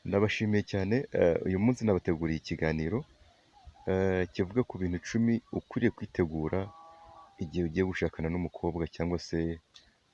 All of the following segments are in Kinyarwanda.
Ndabashimiye cyane, uyu munsi nabateguriye ikiganiro kivuga ku bintu icumi ukwiriye kwitegura igihe ugiye gushakana n'umukobwa cyangwa se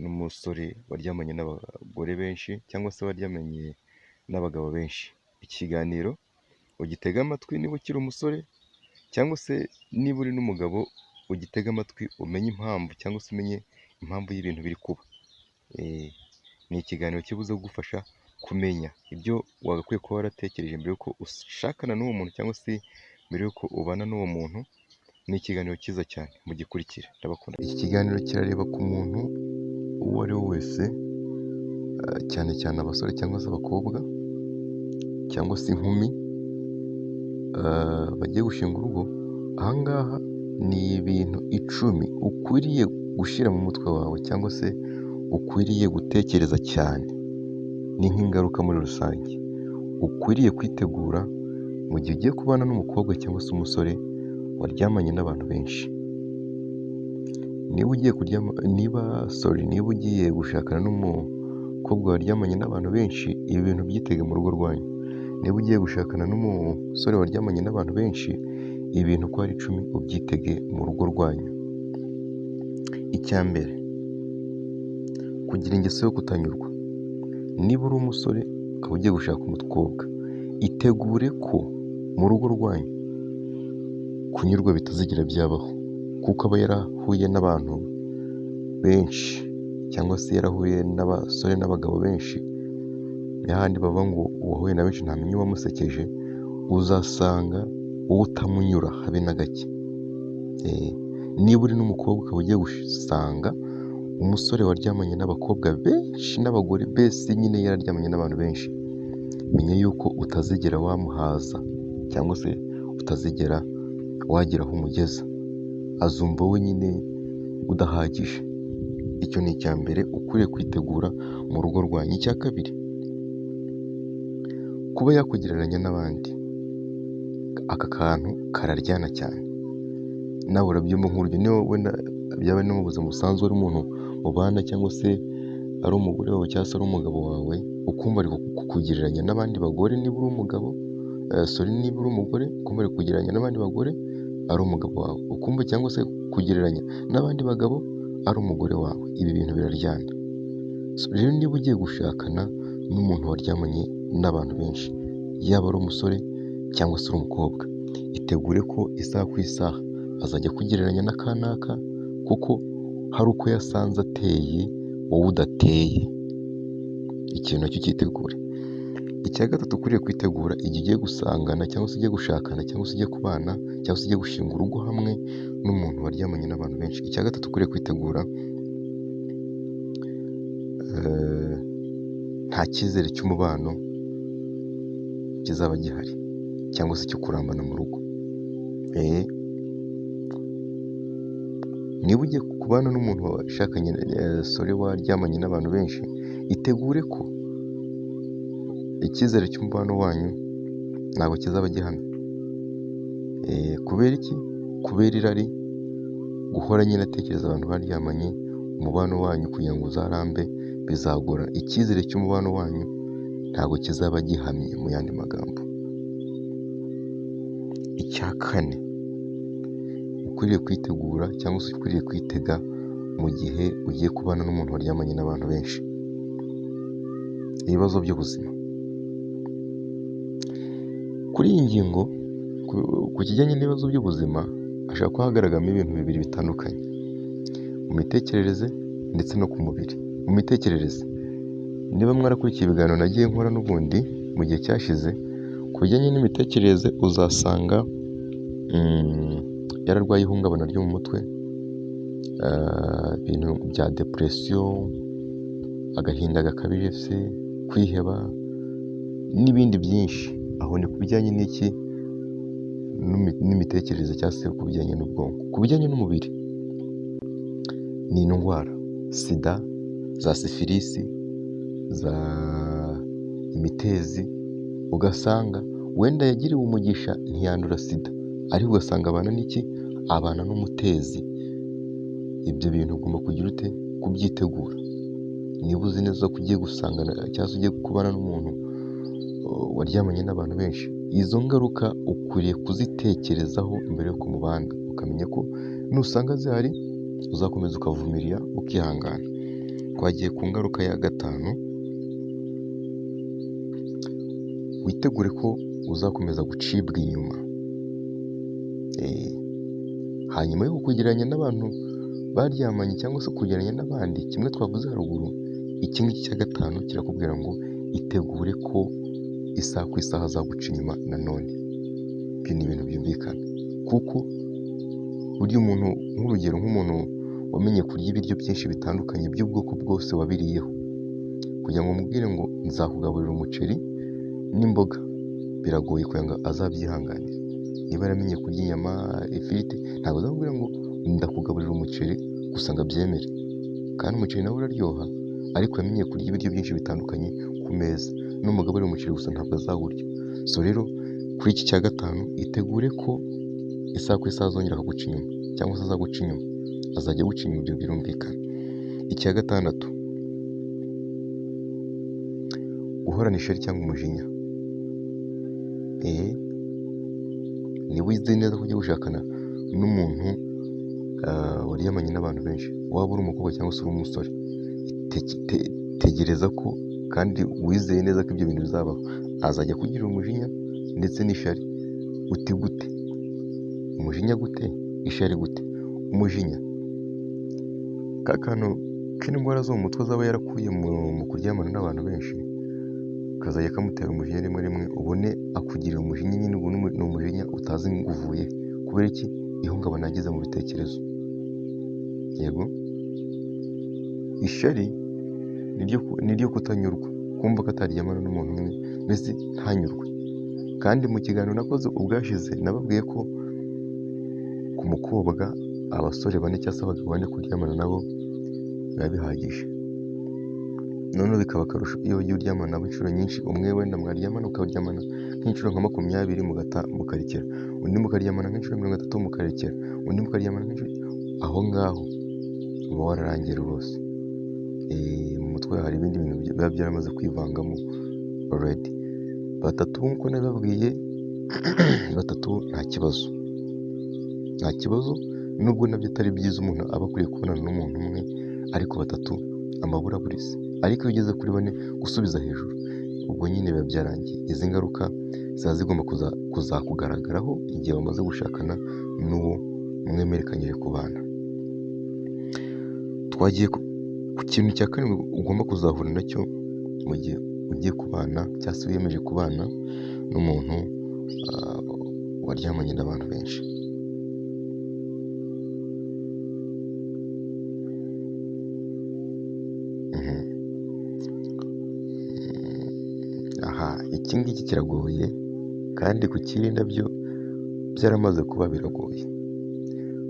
n'umusore waryamanye n'abagore benshi cyangwa se waryamanye n'abagabo benshi. Ikiganiro ugitege amatwi niba ukiri umusore cyangwa se niba uri n'umugabo ugitege amatwi umenye impamvu cyangwa se umenye impamvu y'ibintu biri kuba. Ni ikiganiro kibuze kugufasha kumenya ibyo wagakwiye kuba waratekereje mbere yuko ushakana n'uwo muntu cyangwa se mbere yuko ubana n'uwo muntu. Ni ikiganiro cyiza cyane mugikurikire, ndabakunda. Iki kiganiro kirareba ku muntu uwo ari we wese, cyane cyane abasore cyangwa se abakobwa cyangwa se inkumi bagiye gushinga urugo. Aha ngaha ni ibintu icumi ukwiriye gushyira mu mutwe wawe cyangwa se ukwiriye gutekereza cyane. Ni nk'ingaruka muri rusange ukwiriye kwitegura mu gihe ugiye kubana n'umukobwa cyangwa se umusore waryamanye n'abantu benshi. Niba ugiye gushakana n'umukobwa waryamanye n'abantu benshi, ibi bintu byitege mu rugo rwanyu. Niba ugiye gushakana n'umusore waryamanye n'abantu benshi, ibi bintu uko ari icumi ubyitege mu rugo rwanyu. Icya mbere, kugira ingeso yo kutanyurwa. Niba uri umusore ukaba ugiye gushaka umukobwa, itegure ko mu rugo rwanyu kunyurwa bitazigera byabaho, kuko aba yarahuye n'abantu benshi cyangwa se yarahuye n'abasore n'abagabo benshi. N'ahandi baba ngo uwahuye na benshi ntamenye uwamusekeje. Uzasanga wowe utamunyura habe na gake. Niba uri n'umukobwa ukaba ugiye gusanga umusore waryamanye n'abakobwa benshi n'abagore bese nyine yararyamanye n'abantu benshi, menya yuko utazigera wamuhaza cyangwa se utazigera wagera aho umugeza. Azumva we nyine udahagije. Icyo ni icya mbere ukwiriye kwitegura mu rugo rwanyu. Icya kabiri, kuba yakugereranya n'abandi. Aka kantu kararyana cyane. Nawe urabyumva nk'urugero, niba wenda byaba no mu buzima busanzwe ari umuntu mubana cyangwa se ari umugore wawe cyangwa se ari umugabo wawe, ukumva ari kukugereranya n'abandi bagore. Niba uri umugabo, niba uri umugore ukumva ari kukugereranya n'abandi bagore ari umugabo wawe, ukumva cyangwa se kugereranya n'abandi bagabo ari umugore wawe. Ibi bintu biraryana. Rero niba ugiye gushakana n'umuntu waryamanye n'abantu benshi, yaba ari umusore cyangwa se uri umukobwa, itegure ko isaha ku isaha azajya kugereranya n'akanaka, kuko hari uko yasanze ateye wowe udateye. Ikintu nacyo cyitegure. Icya gatatu ukwiriye kwitegura igihe ugiye gusangana cyangwa se ugiye gushakana cyangwa se ugiye kubana cyangwa se ugiye gushinga urugo hamwe n'umuntu waryamanye n'abantu benshi. Icya gatatu ukwiriye kwitegura, nta cyizere cy'umubano kizaba gihari cyangwa se cyo kurambana mu rugo. Niba ugiye kubana n'umuntu washakanye waryamanye n'abantu benshi, itegure ko icyizere cy'umubano wanyu ntabwo kizaba gihamye. Kubera iki? Kubera irari, guhora nyine atekereza abantu baryamanye. Umubano wanyu kugira ngo uzarambe bizagora. Icyizere cy'umubano wanyu ntabwo kizaba gihamye, mu yandi magambo. Icya kane ukwiriye kwitegura cyangwa se ukwiriye kwitega mu gihe ugiye kubana n'umuntu waryamanye n'abantu benshi, ibibazo by'ubuzima. Kuri iyi ngingo, ku kijyanye n'ibibazo by'ubuzima, hashobora kuba hagaragaramo ibintu bibiri bitandukanye: mu mitekerereze ndetse no ku mubiri. Mu mitekerereze, niba mwarakurikiye ibiganiro nagiye nkora n'ubundi mu gihe cyashize ku bijyanye n'imitekerereze, uzasanga yararwaye ihungabana ryo mu mutwe, ibintu bya depression, agahinda gakabije se, kwiheba n'ibindi byinshi. Aho ni ku bijyanye n'iki? N'imitekerereze cyangwa se ku bijyanye n'ubwonko. Ku bijyanye n'umubiri, ni indwara: sida, za sifilisi, za imitezi. Ugasanga wenda yagiriwe umugisha ntiyandura sida, ariko ugasanga abana n'iki? Abana n'umutezi. Ibyo bintu ugomba kugira ute? Kubyitegura. Niba uzi neza ko ugiye gusangana cyangwa se ugiye kubana n'umuntu waryamanye n'abantu benshi, izo ngaruka ukwiriye kuzitekerezaho mbere yo kumubana, ukamenya ko nusanga zihari uzakomeza ukavumirira ukihangana. Twagiye ku ngaruka ya gatanu, witegure ko uzakomeza gucibwa inyuma. Hanyuma yo kugereranya n'abantu baryamanye cyangwa se kugereranya n'abandi, kimwe twavuze haruguru, iki ngiki cya gatanu kirakubwira ngo itegure ko isaha ku isaha azaguca inyuma nanone. Ibyo ni ibintu byumvikana, kuko burya umuntu, nk'urugero nk'umuntu wamenye kurya ibiryo byinshi bitandukanye by'ubwoko bwose wabiriyeho, kugira ngo umubwire ngo nzakugaburira umuceri n'imboga, biragoye kugira ngo azabyihanganire. Niba yaramenye kurya inyama, ifiriti, ntabwo azamubwira ngo ndakugaburira umuceri gusa ngo abyemere, kandi umuceri nawe uraryoha, ariko yamenye kurya ibiryo byinshi bitandukanye ku meza, n'umugaburira umuceri gusa ntabwo azawurya. So rero kuri iki cya gatanu, itegure ko isaha ku isaha azongera akaguca inyuma, cyangwa se azaguca inyuma, azajya aguca inyuma, ibyo birumvikana. Icya gatandatu, guhorana ishari cyangwa umujinya. Niba uzi neza ko ugiye gushakana n'umuntu waryamanye n'abantu benshi, waba uri umukobwa cyangwa se uri umusore, tegereza ko kandi wizeye neza ko ibyo bintu bizabaho, azajya kugira umujinya ndetse n'ishari. Uti gute? Umujinya gute? Ishari gute? Umujinya, ka kantu k'indwara zo mu mutwe azaba yarakuye mu kuryamana n'abantu benshi, kazajya kamutera umujinya rimwe rimwe, ubone akugirira umujinya, nyine ubu ni umujinya utazi ngo uvuye kubera iki? Ihungabana yagize mu bitekerezo. Yego, ishari ni ryo kutanyurwa, kumva ko ataryamana n'umuntu umwe, mbese ntanyurwe. Kandi mu kiganiro nakoze ubwashize nababwiye ko ku mukobwa abasore 4 cyangwa se abagabo 4 kuryamana nabo biba bihagije. Noneho bikaba akarusho iyo ugiye uryamana nabo inshuro nyinshi, umwe wenda mwaryamana ukaryamana nk'inshuro nka 20 mukarekera, undi mukaryamana nk'inshuro 30 mukarekera, undi mukaryamana nk'inshuro, aho ngaho uba wararangiye rwose. Mu mutwe hari ibindi bintu biba byaramaze kwivangamo already. 3 nk'uko nabibabwiye, 3 nta kibazo, nubwo nabyo atari byiza umuntu aba akwiye kubonana n'umuntu umwe, ariko 3 amaburaburize. Ariko iyo ugeze kuri 4 gusubiza hejuru, ubwo nyine biba byarangiye. Izi ngaruka ziba zigomba kuzakugaragaraho igihe wamaze gushakana n'uwo mwemerekanyije kubana. Twagiye ku kintu cya 7 ugomba kuzahura nacyo mu gihe ugiye kubana cyangwa se wiyemeje kubana n'umuntu waryamanye n'abantu benshi. Iki ngiki kiragoye, kandi kukirinda byo byaramaze kuba biragoye.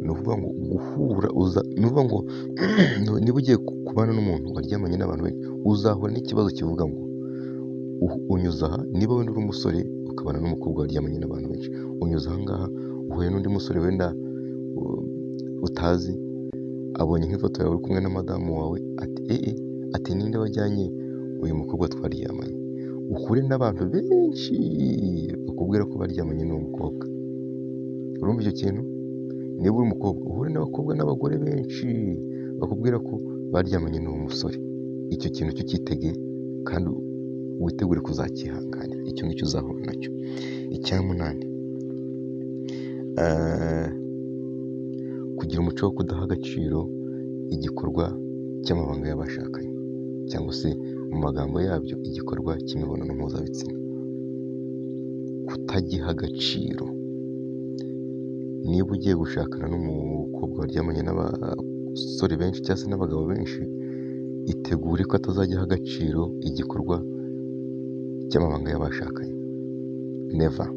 Ni ukuvuga ngo guhura ni ukuvuga ngo niba ugiye kubana n'umuntu waryamanye n'abantu benshi, uzahura n'ikibazo kivuga ngo unyuze aha. Niba wenda uri umusore ukabana n'umukobwa waryamanye n'abantu benshi, unyuze aha ngaha, uhuye n'undi musore wenda utazi, abonye nk'ifoto yawe uri kumwe na madamu wawe, ati ninde wajyanye uyu mukobwa twaryamanye? Uhure n'abantu benshi bakubwira ko baryamanye n'uwo mukobwa. Urumva icyo kintu? Niba uri umukobwa, uhure n'abakobwa n'abagore benshi bakubwira ko baryamanye n'uwo musore. Icyo kintu cyo cyitege kandi witegure kuzakihanganira. Icyo ngicyo uzahura nacyo. Icya 8, kugira umuco wo kudaha agaciro igikorwa cy'amabanga y'abashakanye, cyangwa se mu magambo yabyo igikorwa cy'imibonano mpuzabitsina. Kutagiha agaciro. Niba ugiye gushakana n'umukobwa waryamanye n'abasore benshi cyangwa se n'abagabo benshi, itegure ko atazajya aha agaciro igikorwa cy'amabanga y'abashakanye. Never.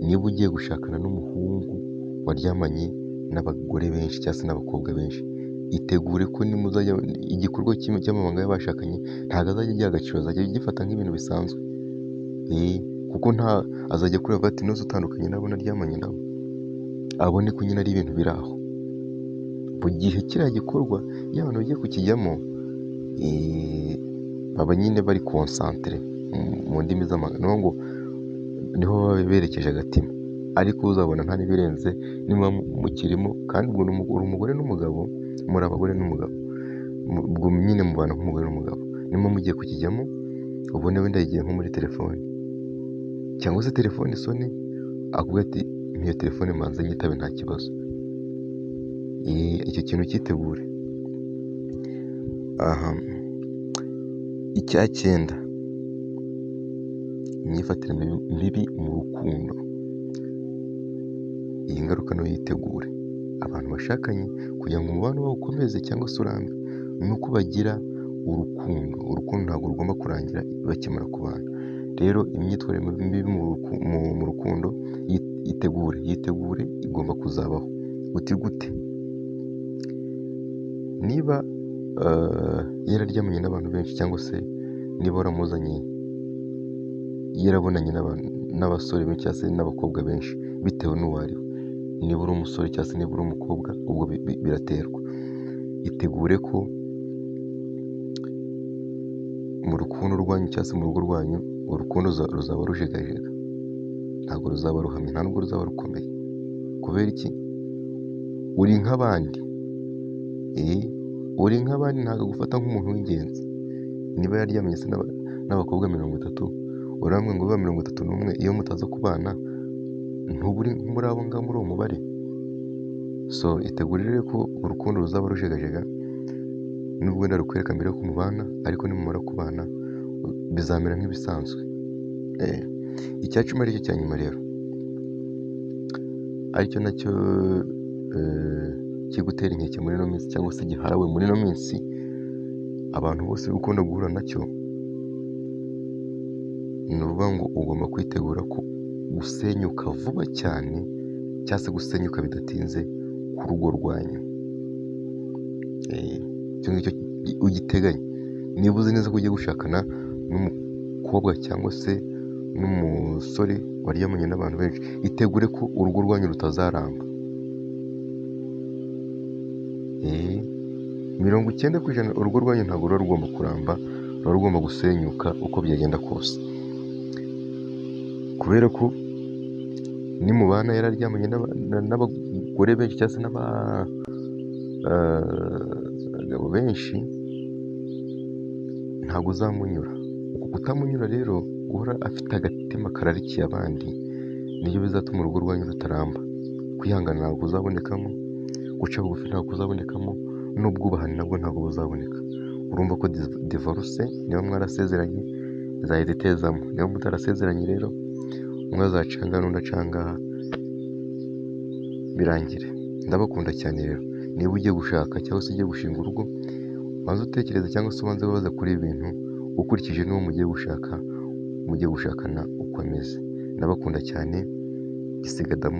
Niba ugiye gushakana n'umuhungu waryamanye n'abagore benshi cyangwa se n'abakobwa benshi, itegure ko nimuzajya igikorwa cy'amabanga y'abashakanye ntabwo azajya agiha agaciro, azajya agifata nk'ibintu bisanzwe. Kuko azajya kureba ati nose utandukanye nabo naryamanye nabo, abone ko nyine ari ibintu biri aho. Mu gihe kiriya gikorwa iyo abantu bagiye kukijyamo, baba nyine bari concentre mu ndimi z'amahanga, niho ngo niho baba berekeje agatima, ariko uzabona nta n'ibirenze niba mukirimo, kandi ubwo uri umugore n'umugabo, muri abagore n'umugabo, ubwo nyine mubana nk'umugore n'umugabo, niba mugiye kukijyamo ubone wenda yigiye nko muri telefone, cyangwa se telefone isone akubwira ati nk'iyo telefone manze nyitabe nta kibazo. Icyo kintu cyitegure. Icya cyenda, imyifatire mibi mu rukundo, iyi ngaruka nayo yitegure. Abantu bashakanye kugira ngo umubano wabo ukomeze cyangwa se urambe, ni uko bagira urukundo. Urukundo ntabwo rugomba kurangira bakimara kubana. Rero imyitwarire mibi mu rukundo yitegure igomba kuzabaho. Gute? Niba yararyamanye n'abantu benshi, cyangwa se niba waramuzanye yarabonanye n'abasore benshi cyangwa se n'abakobwa benshi, bitewe n'uwo ari we, niba uri umusore cyangwa se niba uri umukobwa, ubwo biraterwa. Itegure ko mu rukundo rwanyu cyangwa se mu rugo rwanyu, urukundo ruzaba rujegajega, ntabwo ruzaba ruhamye, nta nubwo ruzaba rukomeye. Kubera iki? Uri nk'abandi, uri nk'abandi, ntabwo agufata nk'umuntu w'ingenzi. Niba yaryamanye se n'abakobwa 30, uramwe ngo biba 31, iyo mutaza kubana ntuburi muri abo ngabo muri uwo mubare. So itegurire ko urukundo ruzaba rujegajega, nubwo wenda rukwereka mbere yo kumubana, ariko nimumara kubana bizamera nk'ibisanzwe. Icya cumi aricyo cya nyuma rero, aricyo nacyo kigutera inkeke muri ino minsi, cyangwa se giharawe muri ino minsi, abantu bose ukunda guhura nacyo, ni ukuvuga ngo ugomba kwitegura ko gusenyuka vuba cyane, cyangwa se gusenyuka bidatinze ku rugo rwanyu. Icyo ngicyo ugiteganya. Niba uzi neza ko ugiye gushakana n'umukobwa cyangwa se n'umusore waryamanye n'abantu benshi, itegure ko urugo rwanyu rutazaramba. 90% urugo rwanyu ntabwo ruba rugomba kuramba, ruba rugomba gusenyuka uko byagenda kose. Kubera ko nimubana yararyamanye n'abagore benshi cyangwa se n'abagabo benshi, ntabwo uzamunyura. Uku kutamunyura rero, guhora afite agatima kararikiye abandi, nibyo bizatuma urugo rwanyu rutaramba. Kwihangana ntabwo kuzabonekamo, guca bugufi ntabwo kuzabonekamo, n'ubwubahane nabwo ntabwo buzaboneka. Urumva ko divorce, niba mwarasezeranye, izahita itezamo. Niba mutarasezeranye rero, umwe azacanga n'undi acanga, birangire. Ndabakunda cyane rero. Niba ugiye gushaka cyangwa se ugiye gushinga urugo, banza utekereze cyangwa se ubanze wibaza kuri ibi bintu, ukurikije n'uwo mugiye gushakana uko ameze. Ndabakunda cyane. Gisiga Damu.